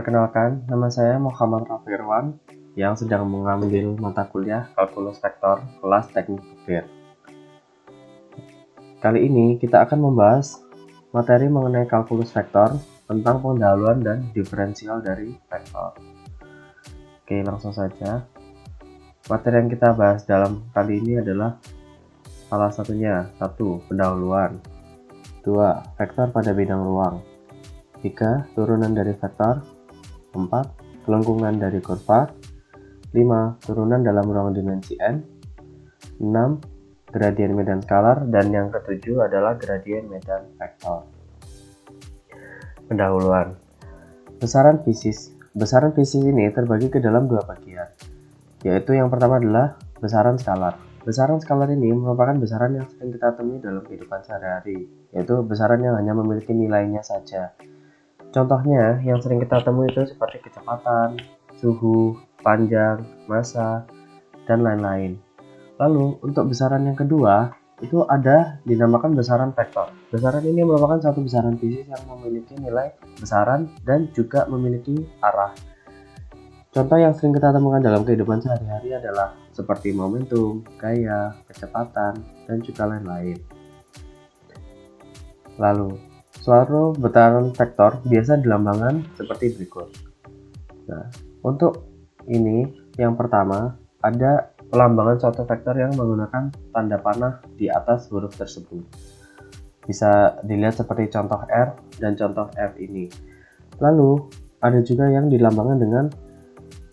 Perkenalkan, nama saya Muhammad Rafirwan yang sedang mengambil mata kuliah Kalkulus Vektor kelas Teknik Sipil. Kali ini kita akan membahas materi mengenai kalkulus vektor tentang pendahuluan dan diferensial dari vektor. Oke, langsung saja. Materi yang kita bahas dalam kali ini adalah salah satunya 1. Pendahuluan, 2. Vektor pada bidang ruang, 3. Turunan dari vektor, 4. Kelengkungan dari kurva, 5. Turunan dalam ruang dimensi n, 6. Gradien medan skalar, dan yang ketujuh adalah gradien medan vektor. Pendahuluan. Besaran fisis ini terbagi ke dalam dua bagian, yaitu yang pertama adalah besaran skalar. Besaran skalar ini merupakan besaran yang sering kita temui dalam kehidupan sehari-hari, yaitu besaran yang hanya memiliki nilainya saja. Contohnya yang sering kita temui itu seperti kecepatan, suhu, panjang, massa, dan lain-lain. Lalu untuk besaran yang kedua itu ada dinamakan besaran vektor. Besaran ini merupakan satu besaran fisis yang memiliki nilai besaran dan juga memiliki arah. Contoh yang sering kita temukan dalam kehidupan sehari-hari adalah seperti momentum, gaya, kecepatan, dan juga lain-lain. Lalu suatu besaran vektor biasa dilambangkan seperti berikut. Nah, untuk ini yang pertama ada pelambangan suatu vektor yang menggunakan tanda panah di atas huruf tersebut. Bisa dilihat seperti contoh R dan contoh F ini. Lalu ada juga yang dilambangkan dengan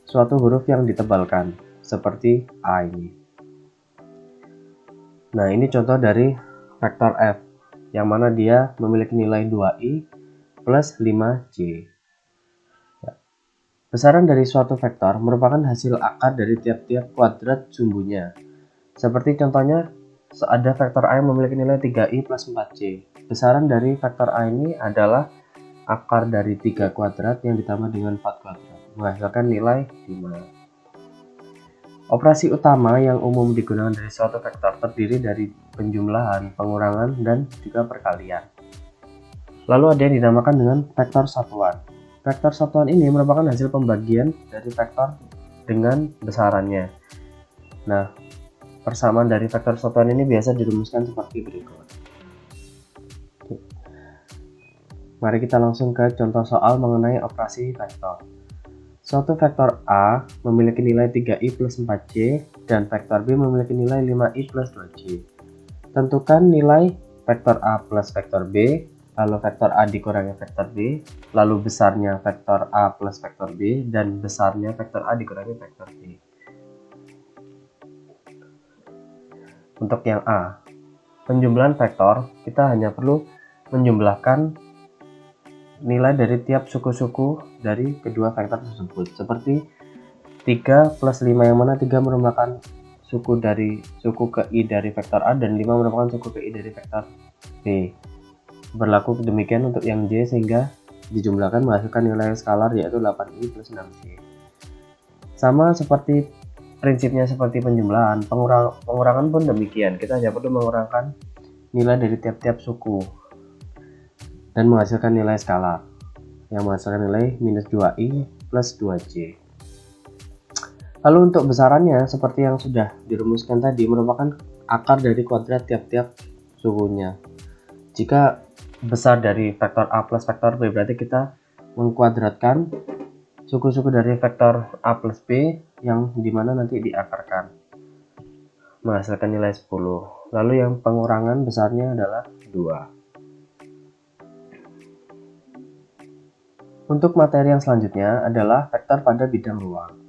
suatu huruf yang ditebalkan seperti A ini. Nah, ini contoh dari vektor F yang mana dia memiliki nilai 2i plus 5j. Besaran dari suatu vektor merupakan hasil akar dari tiap-tiap kuadrat sumbunya. Seperti contohnya, ada vektor A yang memiliki nilai 3i plus 4j. Besaran dari vektor A ini adalah akar dari 3 kuadrat yang ditambah dengan 4 kuadrat, menghasilkan nilai 5. Operasi utama yang umum digunakan dari suatu vektor terdiri dari penjumlahan, pengurangan, dan juga perkalian. Lalu ada yang dinamakan dengan vektor satuan. Vektor satuan ini merupakan hasil pembagian dari vektor dengan besarannya. Nah, persamaan dari vektor satuan ini biasa dirumuskan seperti berikut. Mari kita langsung ke contoh soal mengenai operasi vektor. Suatu vektor A memiliki nilai 3i plus 4j dan vektor B memiliki nilai 5i plus 2j. Tentukan nilai vektor A plus vektor B, lalu vektor A dikurangi vektor B, lalu besarnya vektor A plus vektor B, dan besarnya vektor A dikurangi vektor B. Untuk yang A, penjumlahan vektor, kita hanya perlu menjumlahkan nilai dari tiap suku-suku dari kedua vektor tersebut, seperti 3 plus 5 yang mana 3 merupakan suku ke i dari vektor A dan 5 merupakan suku ke i dari vektor B. Berlaku demikian untuk yang J sehingga dijumlahkan menghasilkan nilai skalar yaitu 8i plus 6j. Sama seperti prinsipnya seperti penjumlahan, pengurangan pun demikian. Kita hanya perlu mengurangkan nilai dari tiap-tiap suku dan menghasilkan nilai skalar yang menghasilkan nilai minus 2i plus 2j. Lalu untuk besarannya seperti yang sudah dirumuskan tadi merupakan akar dari kuadrat tiap-tiap sukunya. Jika besar dari vektor A plus vektor B berarti kita mengkuadratkan suku-suku dari vektor A plus B yang dimana nanti diakarkan menghasilkan nilai 10. Lalu yang pengurangan besarnya adalah 2. Untuk materi yang selanjutnya adalah vektor pada bidang ruang.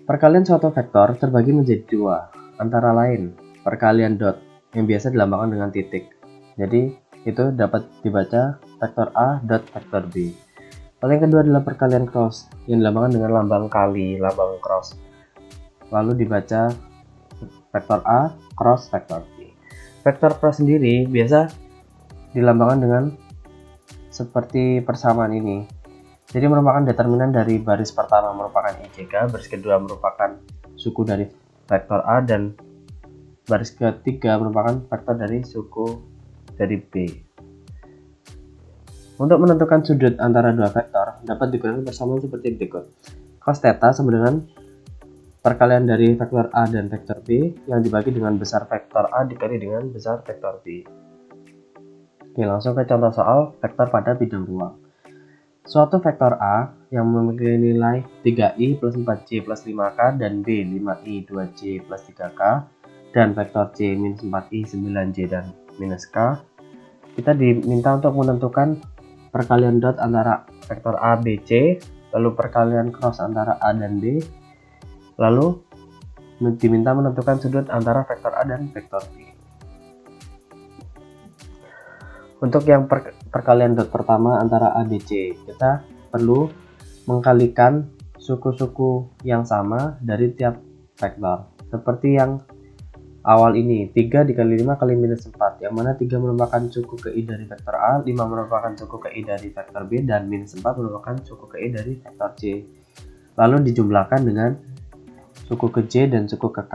Perkalian suatu vektor terbagi menjadi dua, antara lain perkalian dot yang biasa dilambangkan dengan titik. Jadi itu dapat dibaca vektor A dot vektor B. Lalu yang kedua adalah perkalian cross yang dilambangkan dengan lambang kali, lambang cross. Lalu dibaca vektor A cross vektor B. Vektor cross sendiri biasa dilambangkan dengan seperti persamaan ini. Jadi merupakan determinan dari baris pertama merupakan IJK, baris kedua merupakan suku dari vektor A, dan baris ketiga merupakan vektor dari suku dari B. Untuk menentukan sudut antara dua vektor dapat digunakan persamaan seperti berikut. Cos theta sama dengan perkalian dari vektor A dan vektor B yang dibagi dengan besar vektor A dikali dengan besar vektor B. Oke, langsung ke contoh soal vektor pada bidang ruang. Suatu vektor A yang memiliki nilai 3i plus 4j plus 5k dan B 5i 2j plus 3k dan vektor C minus 4i 9j dan minus k, kita diminta untuk menentukan perkalian dot antara vektor A, B, C, lalu perkalian cross antara A dan B, lalu diminta menentukan sudut antara vektor A dan vektor B. Untuk yang perkalian dot pertama antara A, B, C, kita perlu mengkalikan suku-suku yang sama dari tiap vektor. Seperti yang awal ini, 3 dikali 5 kali minus 4, yang mana 3 merupakan suku ke I dari vektor A, 5 merupakan suku ke I dari vektor B, dan minus 4 merupakan suku ke I dari vektor C. Lalu dijumlahkan dengan suku ke J dan suku ke K,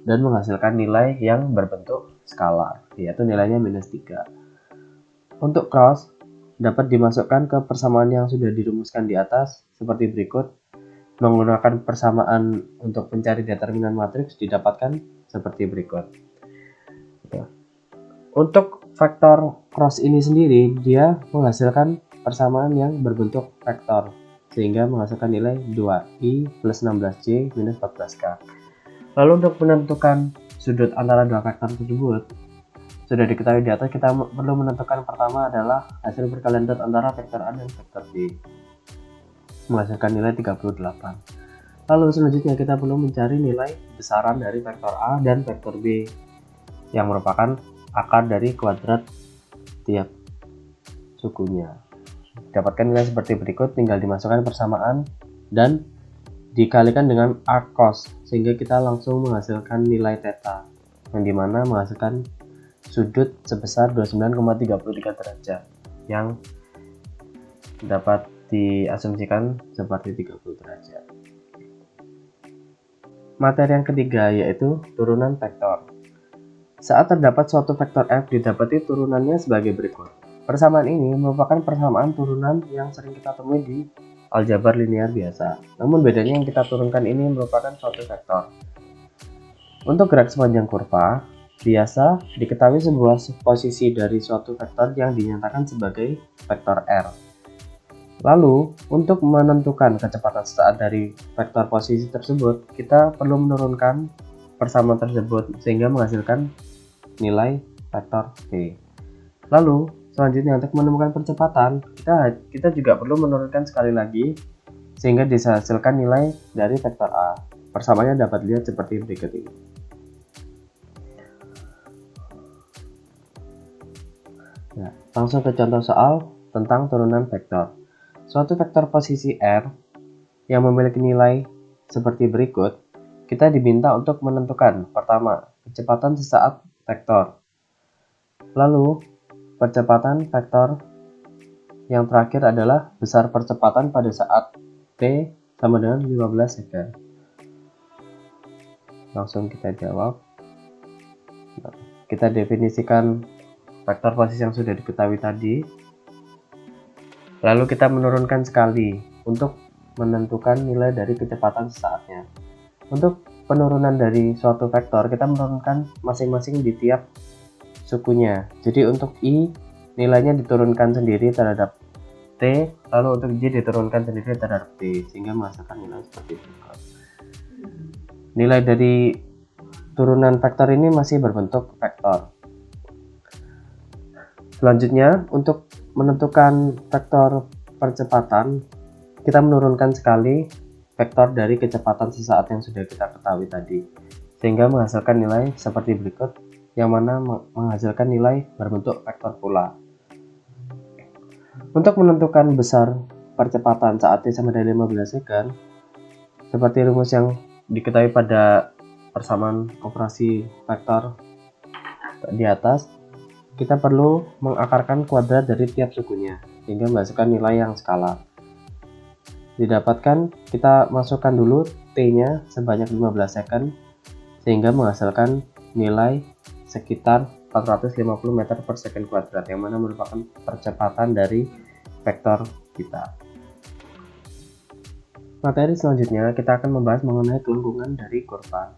dan menghasilkan nilai yang berbentuk skalar, yaitu nilainya minus 3. Untuk cross, dapat dimasukkan ke persamaan yang sudah dirumuskan di atas, seperti berikut. Menggunakan persamaan untuk mencari determinan matriks didapatkan seperti berikut. Ya. Untuk vektor cross ini sendiri, dia menghasilkan persamaan yang berbentuk vektor, sehingga menghasilkan nilai 2i plus 16j minus 14k. Lalu untuk menentukan sudut antara dua vektor tersebut, sudah diketahui di atas, kita perlu menentukan pertama adalah hasil perkalian dot antara vektor A dan vektor B, menghasilkan nilai 38. Lalu selanjutnya kita perlu mencari nilai besaran dari vektor A dan vektor B yang merupakan akar dari kuadrat tiap sukunya. Dapatkan nilai seperti berikut, tinggal dimasukkan persamaan dan dikalikan dengan arc cos, sehingga kita langsung menghasilkan nilai theta, yang dimana menghasilkan sudut sebesar 29,33 derajat yang dapat diasumsikan seperti 30 derajat. Materi yang ketiga yaitu turunan vektor. Saat terdapat suatu vektor f, didapati turunannya sebagai berikut. Persamaan ini merupakan persamaan turunan yang sering kita temui di aljabar linear biasa. Namun bedanya yang kita turunkan ini merupakan suatu vektor. Untuk gerak sepanjang kurva, biasa diketahui sebuah posisi dari suatu vektor yang dinyatakan sebagai vektor r. Lalu, untuk menentukan kecepatan sesaat dari vektor posisi tersebut, kita perlu menurunkan persamaan tersebut sehingga menghasilkan nilai vektor v. Lalu, selanjutnya untuk menemukan percepatan, kita juga perlu menurunkan sekali lagi sehingga dihasilkan nilai dari vektor a. Persamaannya dapat dilihat seperti berikut ini. Nah, langsung ke contoh soal tentang turunan vektor. Suatu vektor posisi R yang memiliki nilai seperti berikut, kita diminta untuk menentukan pertama, kecepatan sesaat vektor, lalu percepatan vektor, yang terakhir adalah besar percepatan pada saat T sama dengan 15 second. Langsung kita jawab. Kita definisikan vektor posisi yang sudah diketahui tadi. Lalu kita menurunkan sekali untuk menentukan nilai dari kecepatan sesaatnya. Untuk penurunan dari suatu vektor, kita menurunkan masing-masing di tiap sukunya. Jadi untuk I, nilainya diturunkan sendiri terhadap T, lalu untuk J diturunkan sendiri terhadap T, sehingga menghasilkan nilai seperti itu. Nilai dari turunan vektor ini masih berbentuk vektor. Selanjutnya, untuk menentukan vektor percepatan, kita menurunkan sekali vektor dari kecepatan sesaat yang sudah kita ketahui tadi, sehingga menghasilkan nilai seperti berikut, yang mana menghasilkan nilai berbentuk vektor pula. Untuk menentukan besar percepatan saat T sama dengan 15 second, seperti rumus yang diketahui pada persamaan operasi vektor di atas, kita perlu mengakarkan kuadrat dari tiap sukunya sehingga menghasilkan nilai yang skalar. Didapatkan, kita masukkan dulu T-nya sebanyak 15 second sehingga menghasilkan nilai sekitar 450 meter per second kuadrat, yang mana merupakan percepatan dari vektor kita. Materi selanjutnya kita akan membahas mengenai kelengkungan dari kurva.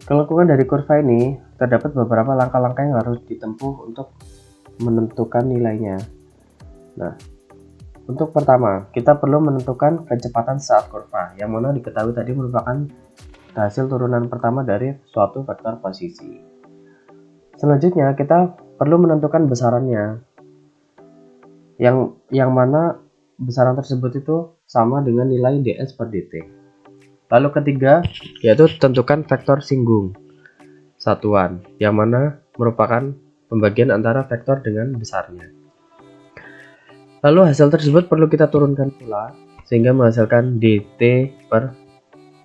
Kelengkungan dari kurva ini terdapat beberapa langkah-langkah yang harus ditempuh untuk menentukan nilainya. Nah, untuk pertama, kita perlu menentukan kecepatan saat kurva, yang mana diketahui tadi merupakan hasil turunan pertama dari suatu vektor posisi. Selanjutnya, kita perlu menentukan besarannya, yang mana besaran tersebut itu sama dengan nilai ds per dt. Lalu ketiga, yaitu tentukan vektor singgung satuan, yang mana merupakan pembagian antara vektor dengan besarnya. Lalu hasil tersebut perlu kita turunkan pula, sehingga menghasilkan dt per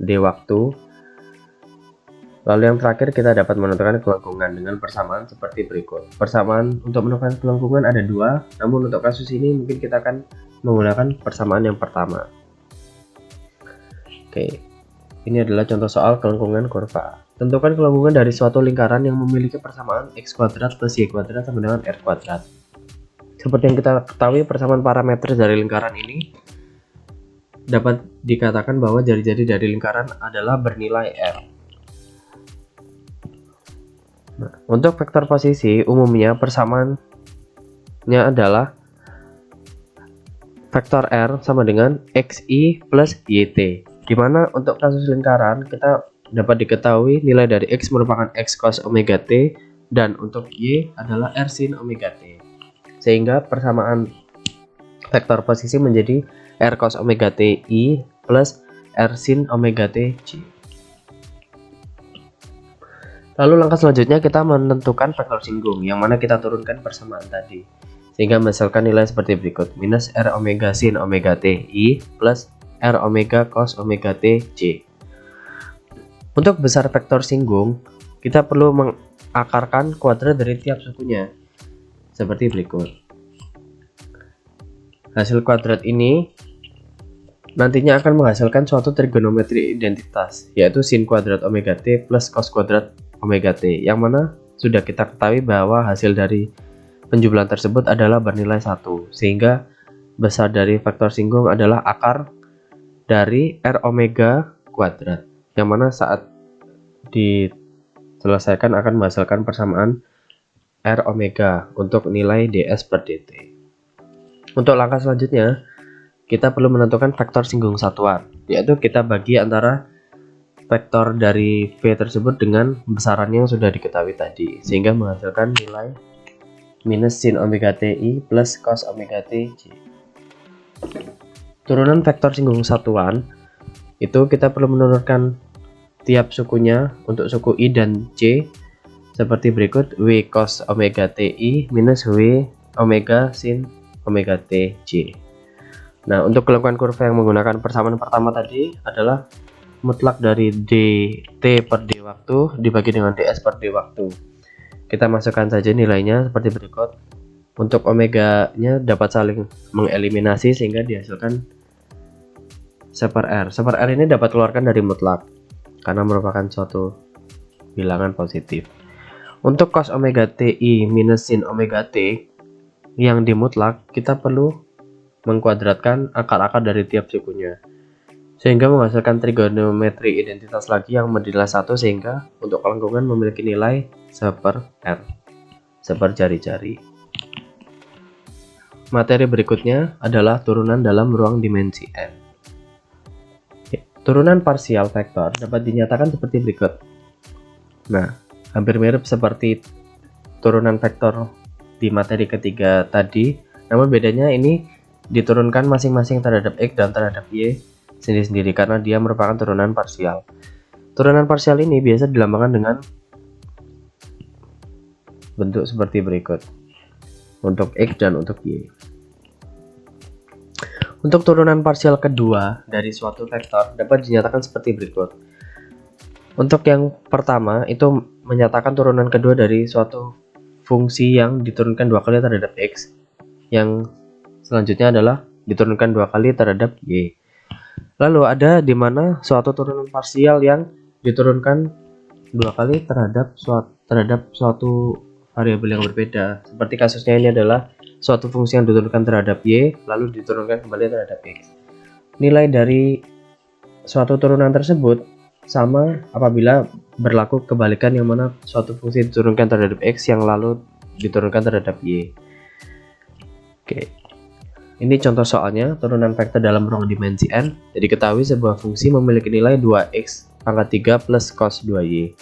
d waktu. Lalu yang terakhir, kita dapat menentukan kelengkungan dengan persamaan seperti berikut. Persamaan untuk menentukan kelengkungan ada dua, namun untuk kasus ini mungkin kita akan menggunakan persamaan yang pertama. Oke, ini adalah contoh soal kelengkungan kurva. Tentukan kelengkungan dari suatu lingkaran yang memiliki persamaan x kuadrat plus y kuadrat sama dengan r kuadrat. Seperti yang kita ketahui, persamaan parameter dari lingkaran ini dapat dikatakan bahwa jari-jari dari lingkaran adalah bernilai r. Nah, untuk vektor posisi umumnya persamaannya adalah vektor r sama dengan xi plus yt. Dimana untuk kasus lingkaran kita dapat diketahui nilai dari x merupakan x cos omega t dan untuk y adalah r sin omega t. Sehingga persamaan vektor posisi menjadi r cos omega t i plus r sin omega t j. Lalu langkah selanjutnya kita menentukan vektor singgung, yang mana kita turunkan persamaan tadi, sehingga menghasilkan nilai seperti berikut: minus r omega sin omega t i plus r omega cos omega t j. Untuk besar vektor singgung, kita perlu mengakarkan kuadrat dari tiap sukunya seperti berikut. Hasil kuadrat ini nantinya akan menghasilkan suatu trigonometri identitas, yaitu sin kuadrat omega t plus cos kuadrat omega t, yang mana sudah kita ketahui bahwa hasil dari penjumlahan tersebut adalah bernilai 1, sehingga besar dari vektor singgung adalah akar dari r omega kuadrat, yang mana saat diselesaikan akan menghasilkan persamaan r omega untuk nilai ds per dt. Untuk langkah selanjutnya, kita perlu menentukan vektor singgung satuan, yaitu kita bagi antara vektor dari V tersebut dengan besarannya yang sudah diketahui tadi, sehingga menghasilkan nilai minus sin omega ti plus cos omega t j. Turunan vektor singgung satuan itu kita perlu menurunkan tiap sukunya. Untuk suku i dan j seperti berikut: w cos omega ti minus w omega sin omega t j. Nah, untuk kelengkungan kurva yang menggunakan persamaan pertama tadi adalah mutlak dari dt per d waktu dibagi dengan ds per d waktu. Kita masukkan saja nilainya seperti berikut. Untuk omega nya dapat saling mengeliminasi sehingga dihasilkan seper r. Seper r ini dapat keluarkan dari mutlak karena merupakan suatu bilangan positif. Untuk cos omega ti minus sin omega t yang dimutlak, kita perlu mengkuadratkan akar-akar dari tiap sukunya, sehingga menghasilkan trigonometri identitas lagi yang bernilai 1, sehingga untuk kelengkungan memiliki nilai seper r, seper jari-jari. Materi berikutnya adalah turunan dalam ruang dimensi n. Turunan parsial vektor dapat dinyatakan seperti berikut. Nah, hampir mirip seperti turunan vektor di materi ketiga tadi, namun bedanya ini diturunkan masing-masing terhadap x dan terhadap y sendiri-sendiri karena dia merupakan turunan parsial. Turunan parsial ini biasa dilambangkan dengan bentuk seperti berikut untuk x dan untuk y. Untuk turunan parsial kedua dari suatu vektor dapat dinyatakan seperti berikut. Untuk yang pertama itu menyatakan turunan kedua dari suatu fungsi yang diturunkan 2 kali terhadap x. Yang selanjutnya adalah diturunkan 2 kali terhadap y. Lalu ada di mana suatu turunan parsial yang diturunkan 2 kali terhadap suatu variabel yang berbeda. Seperti kasusnya ini adalah suatu fungsi yang diturunkan terhadap y, lalu diturunkan kembali terhadap x. Nilai dari suatu turunan tersebut sama apabila berlaku kebalikan, yang mana suatu fungsi diturunkan terhadap x yang lalu diturunkan terhadap y. Oke. Ini contoh soalnya turunan vektor dalam ruang dimensi n. Jadi ketahui sebuah fungsi memiliki nilai 2x pangkat 3 plus cos 2y.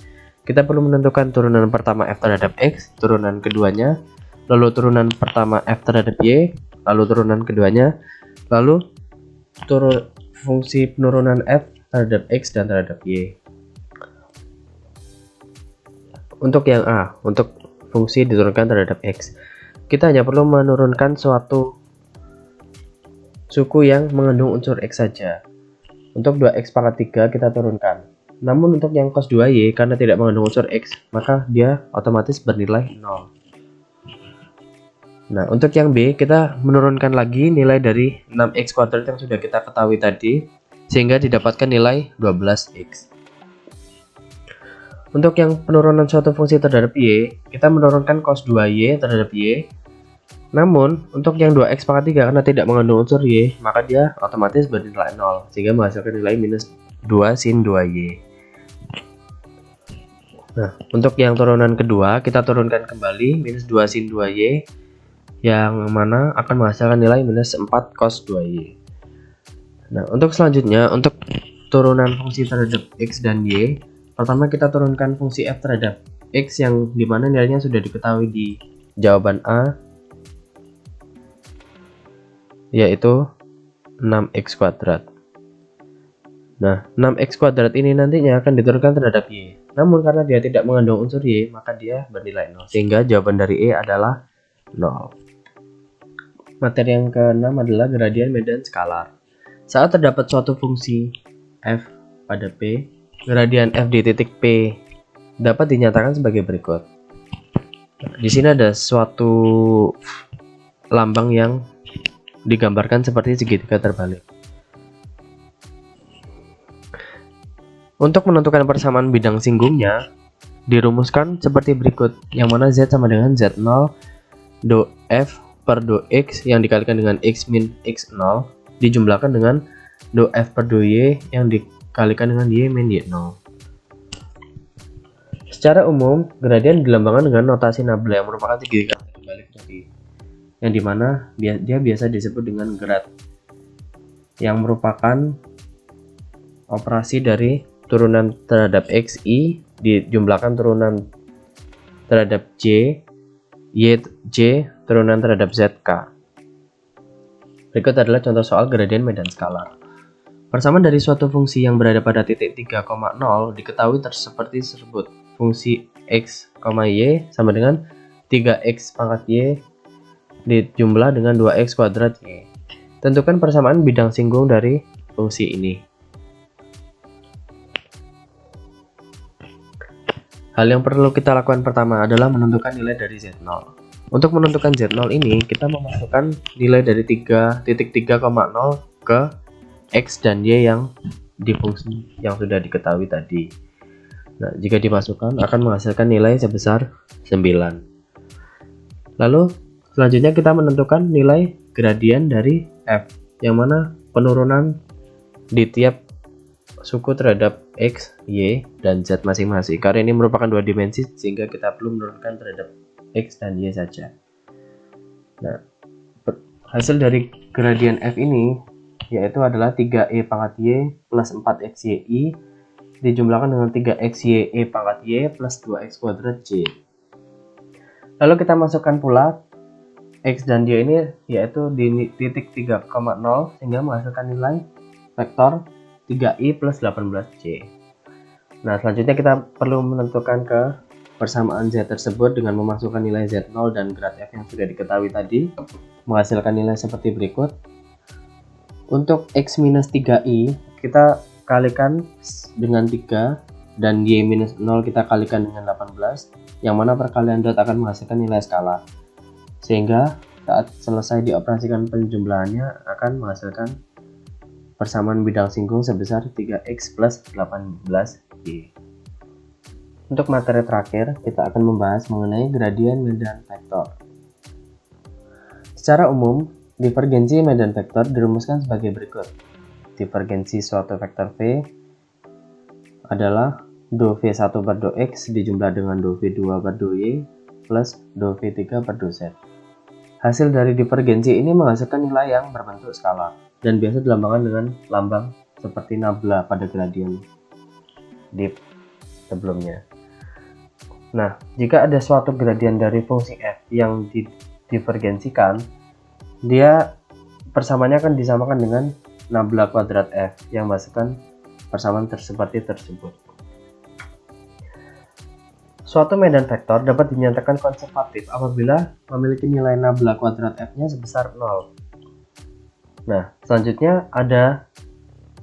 Kita perlu menentukan turunan pertama f terhadap x, turunan keduanya, lalu turunan pertama f terhadap y, lalu turunan keduanya, lalu fungsi penurunan f terhadap x dan terhadap y. Untuk yang a, untuk fungsi diturunkan terhadap x, kita hanya perlu menurunkan suatu suku yang mengandung unsur x saja. Untuk 2x pangkat 3 kita turunkan. Namun untuk yang cos 2y, karena tidak mengandung unsur x, maka dia otomatis bernilai 0. Nah, untuk yang b, kita menurunkan lagi nilai dari 6x kuadrat yang sudah kita ketahui tadi, sehingga didapatkan nilai 12x. Untuk yang penurunan suatu fungsi terhadap y, kita menurunkan cos 2y terhadap y. Namun, untuk yang 2x pangkat 3 karena tidak mengandung unsur y, maka dia otomatis bernilai 0, sehingga menghasilkan nilai minus 2 sin 2y. Nah, untuk yang turunan kedua, kita turunkan kembali minus 2 sin 2y, yang mana akan menghasilkan nilai minus 4 cos 2y. Nah, untuk selanjutnya, untuk turunan fungsi terhadap x dan y, pertama kita turunkan fungsi f terhadap x yang dimana nilainya sudah diketahui di jawaban A, yaitu 6x kuadrat. Nah, 6x kuadrat ini nantinya akan diturunkan terhadap y. Namun karena dia tidak mengandung unsur y, maka dia bernilai 0. Sehingga jawaban dari E adalah 0. Materi yang ke-6 adalah gradien medan skalar. Saat terdapat suatu fungsi f pada P, gradien f di titik P dapat dinyatakan sebagai berikut. Nah, di sini ada suatu lambang yang digambarkan seperti segitiga terbalik. Untuk menentukan persamaan bidang singgungnya, dirumuskan seperti berikut, yang mana Z sama dengan Z0 do F per do X yang dikalikan dengan X min X0 dijumlahkan dengan do F per do Y yang dikalikan dengan Y min Y0. Secara umum, gradien dilambangkan dengan notasi Nabla yang merupakan segitiga terbalik tadi, yang dimana dia biasa disebut dengan grad, yang merupakan operasi dari turunan terhadap xi dijumlahkan turunan terhadap j, yj turunan terhadap zk. Berikut adalah contoh soal gradien medan skalar. Persamaan dari suatu fungsi yang berada pada titik 3,0 diketahui seperti tersebut. Fungsi x, y sama dengan 3x pangkat y dijumlah dengan 2x kuadrat y. Tentukan persamaan bidang singgung dari fungsi ini. Hal yang perlu kita lakukan pertama adalah menentukan nilai dari Z0. Untuk menentukan Z0 ini, kita memasukkan nilai dari titik 3,0 ke X dan Y yang di fungsi yang sudah diketahui tadi. Nah, jika dimasukkan akan menghasilkan nilai sebesar 9. Lalu, selanjutnya kita menentukan nilai gradien dari F, yang mana penurunan di tiap suku terhadap X, Y, dan Z masing-masing. Karena ini merupakan dua dimensi, sehingga kita perlu menurunkan terhadap X dan Y saja. Nah, hasil dari gradien F ini yaitu adalah 3E pangkat Y plus 4XYI dijumlahkan dengan 3XYE pangkat Y plus 2X kuadrat J. Lalu kita masukkan pula X dan Y ini yaitu di titik 3,0 sehingga menghasilkan nilai vektor 3i plus 18j. Nah, selanjutnya kita perlu menentukan persamaan Z tersebut dengan memasukkan nilai Z0 dan grad F yang sudah diketahui tadi, menghasilkan nilai seperti berikut. Untuk X minus 3i kita kalikan dengan 3 dan Y minus 0 kita kalikan dengan 18, yang mana perkalian dot akan menghasilkan nilai skalar, sehingga saat selesai dioperasikan penjumlahannya akan menghasilkan persamaan bidang singgung sebesar 3x plus 18y. Untuk materi terakhir, kita akan membahas mengenai gradien medan vektor. Secara umum, divergensi medan vektor dirumuskan sebagai berikut. Divergensi suatu vektor V adalah do V1 per do X dijumlah dengan do V2 per do Y plus do V3 per do Z. Hasil dari divergensi ini menghasilkan nilai yang berbentuk skalar dan biasa dilambangkan dengan lambang seperti nabla pada gradien di sebelumnya. Nah, jika ada suatu gradien dari fungsi f yang didivergensikan, dia persamaannya akan disamakan dengan nabla kuadrat f yang menghasilkan persamaan seperti tersebut. Suatu medan vektor dapat dinyatakan konservatif apabila memiliki nilai nabla kuadrat f-nya sebesar 0. Nah, selanjutnya ada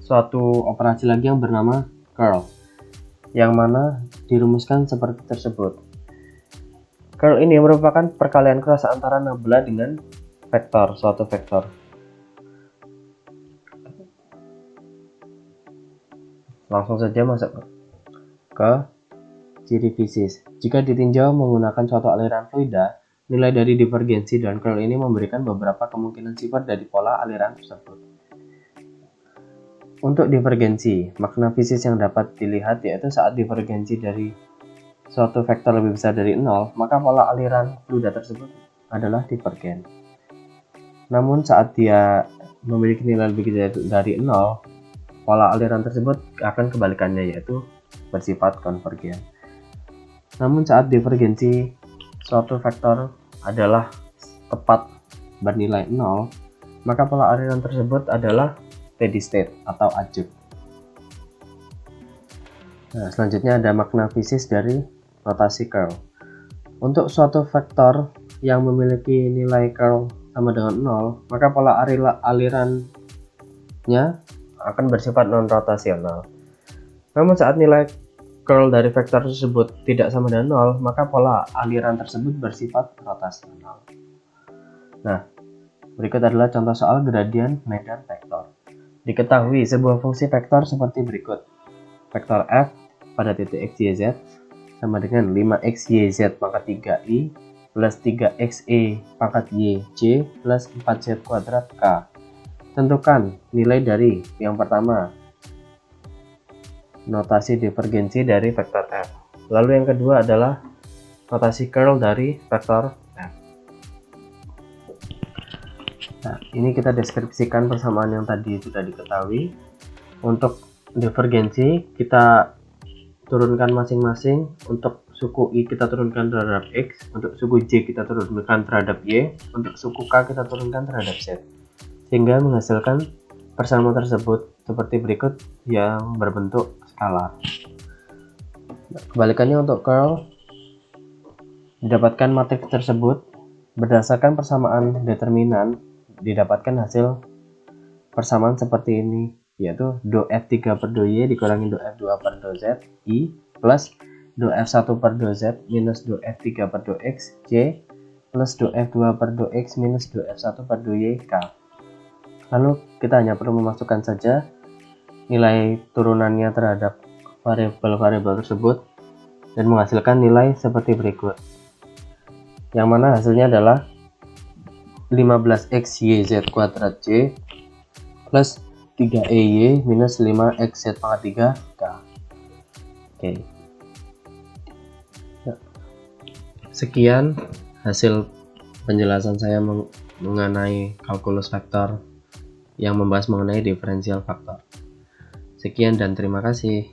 suatu operasi lagi yang bernama curl, yang mana dirumuskan seperti tersebut. Curl ini merupakan perkalian cross antara nabla dengan vektor, suatu vektor. Langsung saja masuk ke ciri fisis. Jika ditinjau menggunakan suatu aliran fluida, nilai dari divergensi dan curl ini memberikan beberapa kemungkinan sifat dari pola aliran tersebut. Untuk divergensi, makna fisis yang dapat dilihat yaitu saat divergensi dari suatu vektor lebih besar dari 0, maka pola aliran fluida tersebut adalah divergen. Namun saat dia memiliki nilai lebih dari 0, pola aliran tersebut akan kebalikannya yaitu bersifat konvergen. Namun saat divergensi suatu vektor adalah tepat bernilai 0, maka pola aliran tersebut adalah steady state atau ajek. Nah, selanjutnya ada makna fisis dari notasi curl. Untuk suatu vektor yang memiliki nilai curl sama dengan 0, maka pola alirannya akan bersifat non-rotasional. Namun saat nilai curl dari vektor tersebut tidak sama dengan 0, maka pola aliran tersebut bersifat rotasional. Nah, berikut adalah contoh soal gradien medan vektor. Diketahui sebuah fungsi vektor seperti berikut. Vektor f pada titik x, y, z sama dengan 5xyz pangkat 3i plus 3xe pangkat y, j plus 4z kuadrat k. Tentukan nilai dari yang pertama, notasi divergensi dari vektor f. Lalu yang kedua adalah notasi curl dari vektor f. Nah, ini kita deskripsikan persamaan yang tadi sudah diketahui. Untuk divergensi kita turunkan masing-masing. Untuk suku i kita turunkan terhadap x, untuk suku j kita turunkan terhadap y, untuk suku k kita turunkan terhadap z, sehingga menghasilkan persamaan tersebut seperti berikut yang berbentuk skalar. Nah, kebalikannya untuk curl, didapatkan matriks tersebut berdasarkan persamaan determinan, didapatkan hasil persamaan seperti ini, yaitu do f3 per do y dikurangi do f2 per do z i plus do f1 per do z minus do f3 per do x j plus do f2 per do x minus do f1 per do y k. Lalu kita hanya perlu memasukkan saja nilai turunannya terhadap variabel-variabel tersebut dan menghasilkan nilai seperti berikut, yang mana hasilnya adalah 15xyz kuadrat j plus 3ey minus 5xz pangkat 3k. Oke. Sekian hasil penjelasan saya mengenai kalkulus vektor yang membahas mengenai diferensial faktor. Sekian dan terima kasih.